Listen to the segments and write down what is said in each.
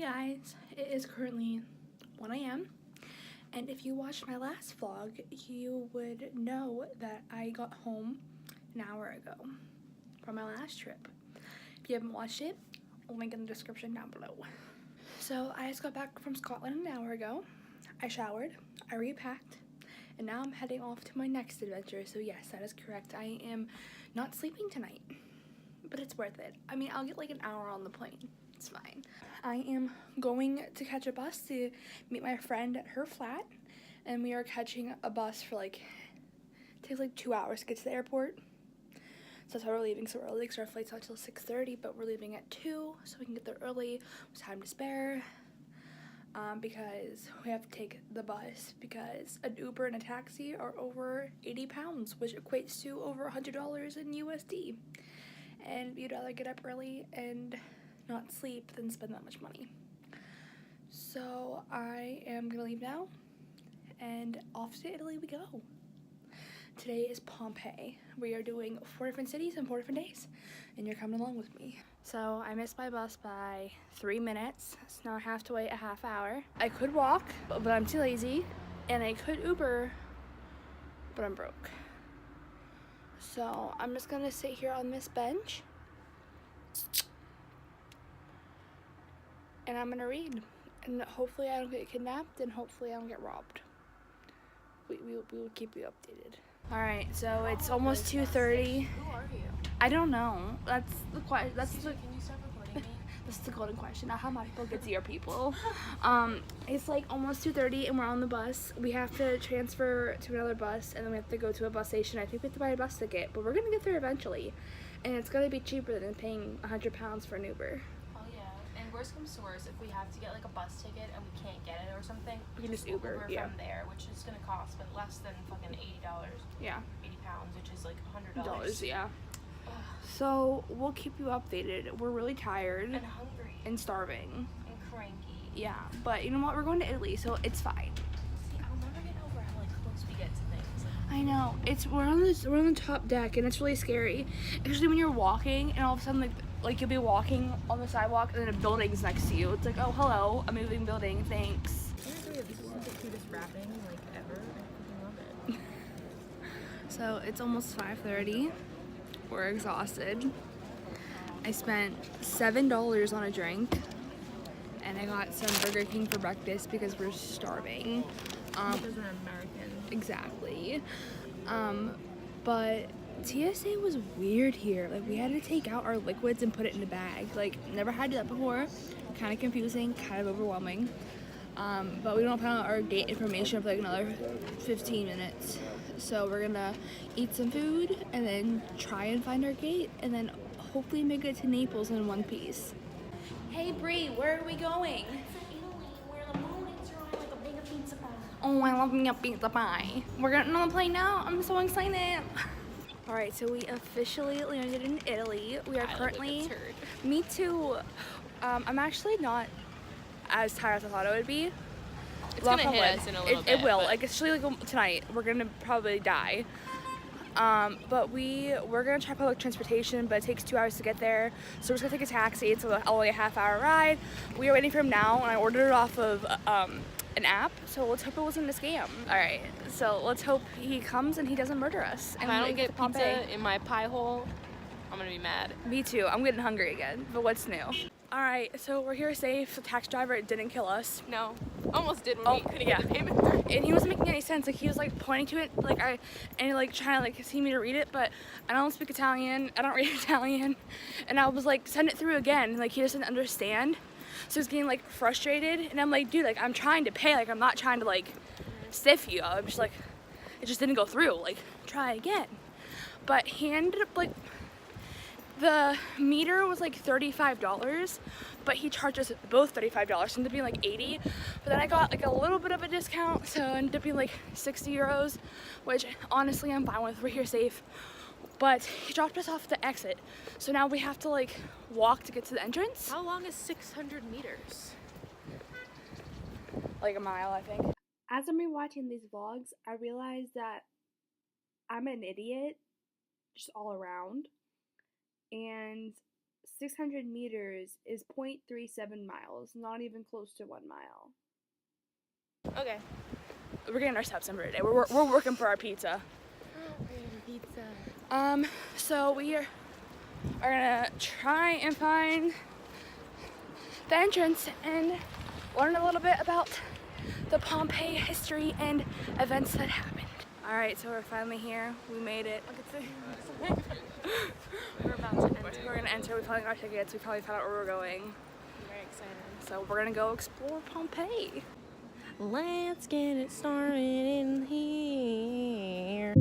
guys, it is currently 1 a.m. and if you watched my last vlog, you would know that I got home an hour ago from my last trip. If you haven't watched it, I'll link in the description down below. So I just got back from Scotland an hour ago. I showered, I repacked, and now I'm heading off to my next adventure. So yes, that is correct. I am not sleeping tonight, but it's worth it. I mean, I'll get like an hour on the plane. It's fine. I am going to catch a bus to meet my friend at her flat, and we are catching a bus for it takes like 2 hours to get to the airport. So that's why we're leaving so early, because our flight's not till 6:30, but we're leaving at 2 so we can get there early with time to spare. Because we have to take the bus because an Uber and a taxi are over 80 pounds, which equates to over $100 in USD. And you'd rather get up early and not sleep than spend that much money. So I am gonna leave now and off to Italy we go. Today is Pompeii. We are doing 4 different cities in 4 different days, and you're coming along with me. So I missed my bus by 3 minutes, so now I have to wait a half hour. I could walk, but I'm too lazy, and I could Uber, but I'm broke. So I'm just gonna sit here on this bench and I'm gonna read, and hopefully I don't get kidnapped, and hopefully I don't get robbed. We will keep you updated. All right, so it's almost 2:30. Who are you? I don't know. That's the question. Can you stop recording me? That's the golden question. Not how my people get to your people. It's like almost 2:30 and we're on the bus. We have to transfer to another bus, and then we have to go to a bus station. I think we have to buy a bus ticket, but we're gonna get there eventually, and it's gonna be cheaper than paying £100 for an Uber. Oh yeah. And worst comes to worst, if we have to get like a bus ticket and we can't get it or something, We can just Uber, yeah. from there, which is gonna cost but less than fucking $80. Yeah. 80 pounds, which is like $100. Dollars, yeah. So we'll keep you updated. We're really tired And hungry. and starving. And cranky. Yeah, but you know what? We're going to Italy, so it's fine. See, I'll never get over how like close we get to things. Like, I know. We're on the top deck, and it's really scary. Especially when you're walking and all of a sudden like you'll be walking on the sidewalk and then a building's next to you. It's like, oh hello, a moving building, thanks. honestly, this is the cutest wrapping like ever. I freaking love it. So it's almost 5:30. We're exhausted. I spent $7 on a drink, and I got some Burger King for breakfast because we're starving. Because an American. Exactly. But TSA was weird here. Like, we had to take out our liquids and put it in a bag. Like, never had that before. Kind of confusing, kind of overwhelming. But we don't find out our gate information for like another 15 minutes. So we're gonna eat some food and then try and find our gate, and then hopefully make it to Naples in one piece. Hey Bree, where are we going? Italy, where the mornings are like a big pizza pie. Oh, I love me a pizza pie. We're getting on the plane now. I'm so excited. All right, so we officially landed in Italy. We are currently. Me too. I'm actually not as tired as I thought it would be. It's gonna hit us in a little bit. It will. Like, especially like tonight, we're gonna probably die. But we're gonna try public transportation, but it takes 2 hours to get there. So we're just gonna take a taxi. It's only a half-hour ride. We are waiting for him now, and I ordered it off of an app. So let's hope it wasn't a scam. All right. So let's hope he comes and he doesn't murder us. If I don't get pizza in my pie hole, I'm gonna be mad. Me too. I'm getting hungry again. But what's new? All right. So we're here safe. The taxi driver didn't kill us. No, almost did when we couldn't get the payment. And he wasn't making any sense. Like, he was like pointing to it, and like trying to like see me to read it, but I don't speak Italian. I don't read Italian, and I was like, send it through again. Like, he doesn't understand, so he's getting like frustrated. And I'm like, dude, like I'm trying to pay. Like, I'm not trying to like stiff you. I'm just like, it just didn't go through. Like, try again. But he ended up like, the meter was like $35, but he charged us both $35, ended up being like 80. But then I got like a little bit of a discount, so it ended up being like 60 euros, which honestly I'm fine with. We're here safe. But he dropped us off the exit, so now we have to like walk to get to the entrance. How long is 600 meters? Like a mile, I think. As I'm rewatching these vlogs, I realized that I'm an idiot just all around. And 600 meters is 0.37 miles, not even close to 1 mile. Okay, we're getting our steps in for today. We're working for our pizza. So we are gonna try and find the entrance and learn a little bit about the Pompeii history and events that happened. All right, so we're finally here. We made it. We're about to enter. We're gonna enter. We finally got tickets. We finally found out where we're going. I'm very excited. So we're gonna go explore Pompeii. Let's get it started in here.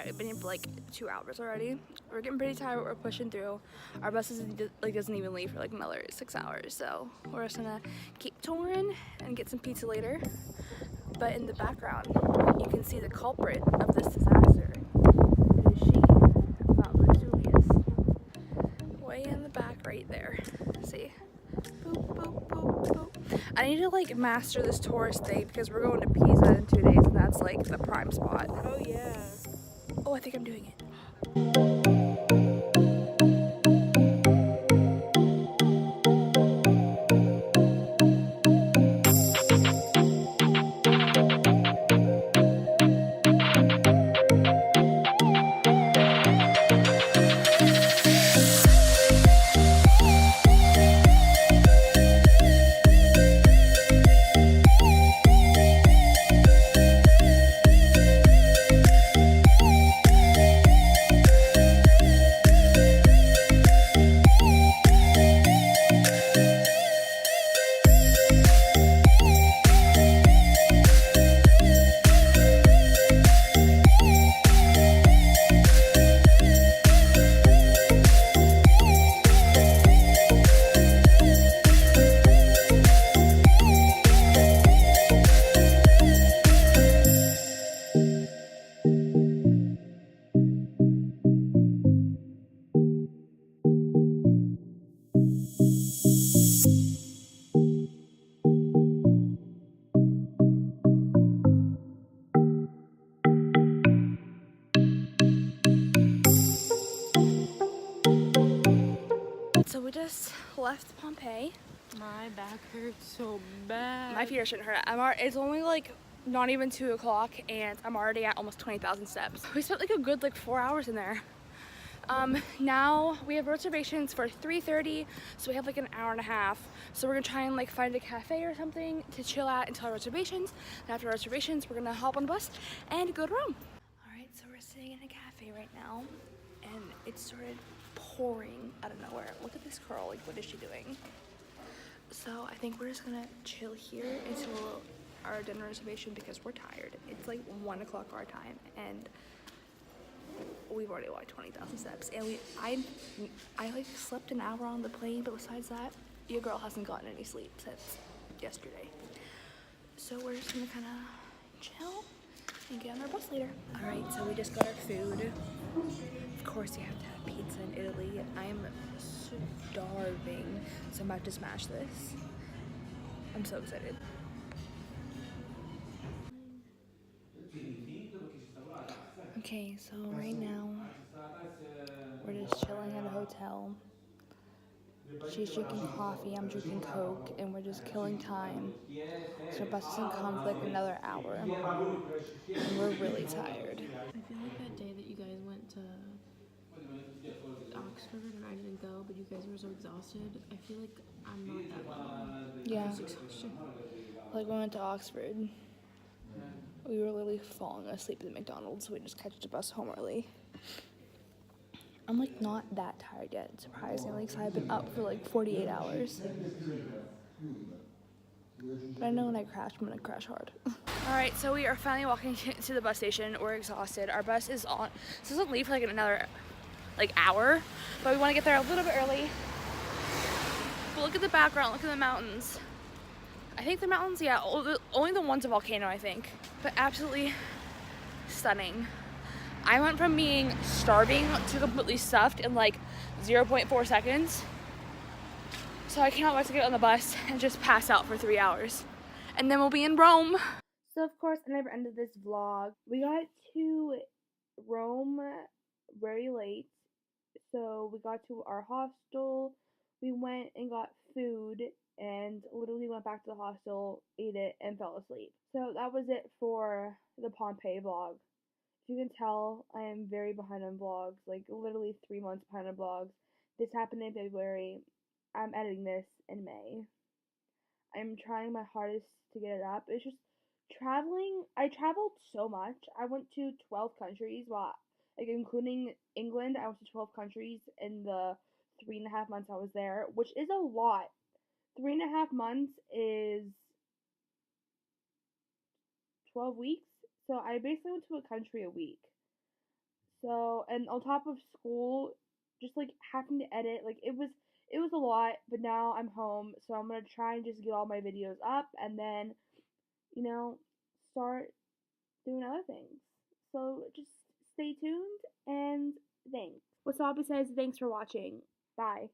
I've been here for like 2 hours already. We're getting pretty tired, but we're pushing through. Our bus doesn't even leave for like another 6 hours, so we're just gonna keep touring and get some pizza later. But in the background, you can see the culprit of this disaster. It is she, Mount Vesuvius. Way in the back right there. See? Boop, boop, boop, boop. I need to like master this tourist thing because we're going to Pisa in 2 days and that's like the prime spot. Oh yeah. Oh, I think I'm doing it. So we just left Pompeii. My back hurts so bad. My feet shouldn't hurt. It's only like not even 2 o'clock and I'm already at almost 20,000 steps. We spent like a good like 4 hours in there. Now we have reservations for 3:30, so we have like an hour and a half. So we're gonna try and like find a cafe or something to chill at until our reservations. And after reservations, we're gonna hop on the bus and go to Rome. All right, so we're sitting in a cafe right now, and it started pouring out of nowhere. Look at this girl, like what is she doing? So I think we're just gonna chill here until our dinner reservation because we're tired. It's like 1 o'clock our time, and we've already walked 20,000 steps, and I like slept an hour on the plane, but besides that, your girl hasn't gotten any sleep since yesterday. So we're just gonna kind of chill and get on our bus later. All right, so we just got our food. Of course, you have to have pizza in Italy, and I am starving, so I'm about to smash this. I'm so excited. Okay, so right now, we're just chilling at a hotel. She's drinking coffee, I'm drinking Coke, and we're just killing time. So our bus doesn't come for like another hour, and we're really tired. I feel like that day that you guys went to Oxford and I didn't go, but you guys were so exhausted. I feel like I'm not that well. Yeah, Exhaustion. like we went to Oxford. We were literally falling asleep at the McDonald's, so we just catch the bus home early. I'm like not that tired yet, surprisingly, because I've been up for like 48 hours. But I know when I crash, I'm gonna crash hard. All right, so we are finally walking to the bus station. We're exhausted. Our bus is on. This doesn't leave for like another hour, but we want to get there a little bit early. But look at the background. Look at the mountains. I think the mountains, yeah, only the one's a volcano, I think. But absolutely stunning. I went from being starving to completely stuffed in like 0.4 seconds. So I cannot wait to get on the bus and just pass out for 3 hours. And then we'll be in Rome. So of course, I never ended this vlog. We got to Rome very late. So we got to our hostel. We went and got food and literally went back to the hostel, ate it, and fell asleep. So that was it for the Pompeii vlog. If you can tell, I am very behind on vlogs, like literally 3 months behind on vlogs. This happened in February. I'm editing this in May. I'm trying my hardest to get it up. It's just traveling. I traveled so much. I went to 12 countries, like including England. I went to 12 countries in the 3.5 months I was there, which is a lot. 3.5 months is 12 weeks. So I basically went to a country a week. So, and on top of school, just like having to edit, like it was a lot, but now I'm home, so I'm gonna try and just get all my videos up and then, start doing other things. So just stay tuned and thanks. Wasabi says thanks for watching. Bye.